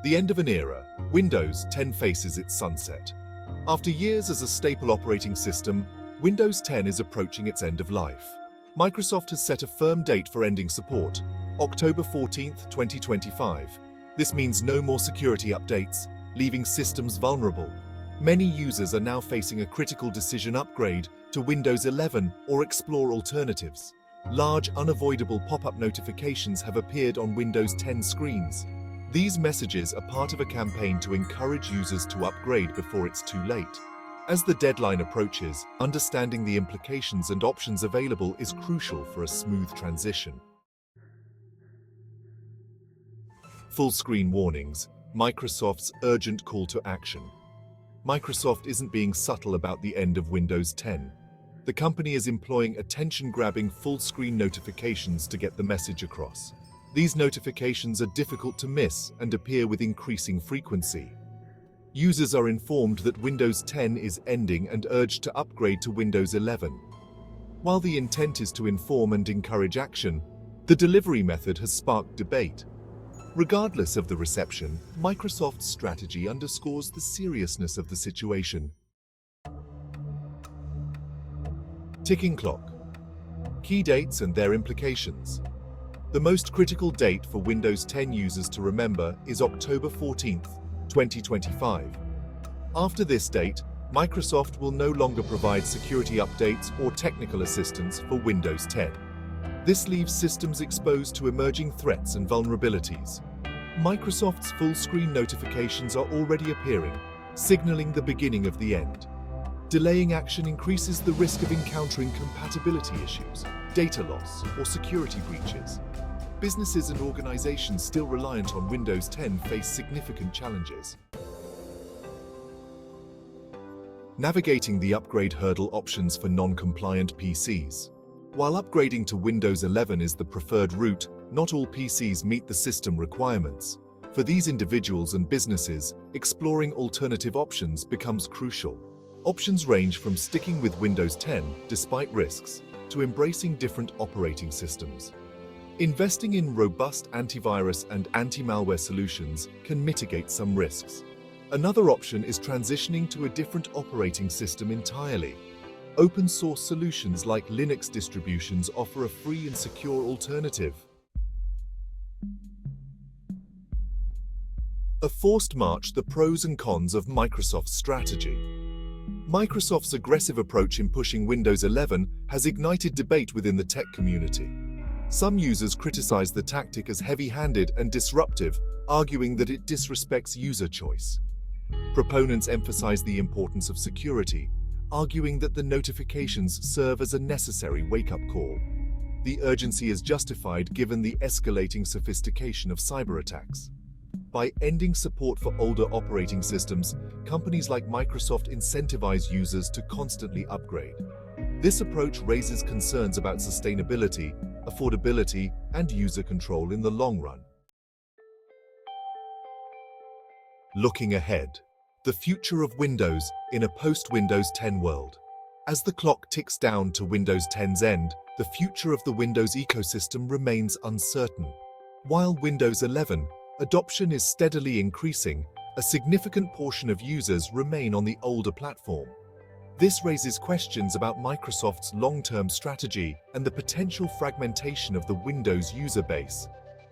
The end of an era, Windows 10 faces its sunset. After years as a staple operating system, Windows 10 is approaching its end of life. Microsoft has set a firm date for ending support, October 14, 2025. This means no more security updates, leaving systems vulnerable. Many users are now facing a critical decision: upgrade to Windows 11 or explore alternatives. Large, unavoidable pop-up notifications have appeared on Windows 10 screens. These messages are part of a campaign to encourage users to upgrade before it's too late. As the deadline approaches, understanding the implications and options available is crucial for a smooth transition. Full-screen warnings, Microsoft's urgent call to action. Microsoft isn't being subtle about the end of Windows 10. The company is employing attention-grabbing full-screen notifications to get the message across. These notifications are difficult to miss and appear with increasing frequency. Users are informed that Windows 10 is ending and urged to upgrade to Windows 11. While the intent is to inform and encourage action, the delivery method has sparked debate. Regardless of the reception, Microsoft's strategy underscores the seriousness of the situation. Ticking clock. Key dates and their implications. The most critical date for Windows 10 users to remember is October 14, 2025. After this date, Microsoft will no longer provide security updates or technical assistance for Windows 10. This leaves systems exposed to emerging threats and vulnerabilities. Microsoft's full-screen notifications are already appearing, signaling the beginning of the end. Delaying action increases the risk of encountering compatibility issues, data loss, or security breaches. Businesses and organizations still reliant on Windows 10 face significant challenges. Navigating the upgrade hurdle: options for non-compliant PCs. While upgrading to Windows 11 is the preferred route, not all PCs meet the system requirements. For these individuals and businesses, exploring alternative options becomes crucial. Options range from sticking with Windows 10 despite risks to embracing different operating systems. Investing in robust antivirus and anti-malware solutions can mitigate some risks. Another option is transitioning to a different operating system entirely. Open-source solutions like Linux distributions offer a free and secure alternative. A forced march: the pros and cons of Microsoft's strategy. Microsoft's aggressive approach in pushing Windows 11 has ignited debate within the tech community. Some users criticize the tactic as heavy-handed and disruptive, arguing that it disrespects user choice. Proponents emphasize the importance of security, arguing that the notifications serve as a necessary wake-up call. The urgency is justified given the escalating sophistication of cyber attacks. By ending support for older operating systems, companies like Microsoft incentivize users to constantly upgrade. This approach raises concerns about sustainability, affordability, and user control in the long run. Looking ahead. The future of Windows in a post-Windows 10 world. As the clock ticks down to Windows 10's end, the future of the Windows ecosystem remains uncertain. While Windows 11 adoption is steadily increasing, a significant portion of users remain on the older platform. This raises questions about Microsoft's long-term strategy and the potential fragmentation of the Windows user base.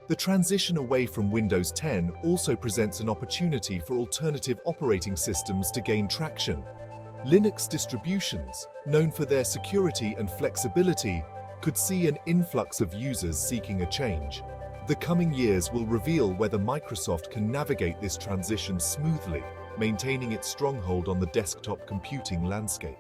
The transition away from Windows 10 also presents an opportunity for alternative operating systems to gain traction. Linux distributions, known for their security and flexibility, could see an influx of users seeking a change. The coming years will reveal whether Microsoft can navigate this transition smoothly, maintaining its stronghold on the desktop computing landscape.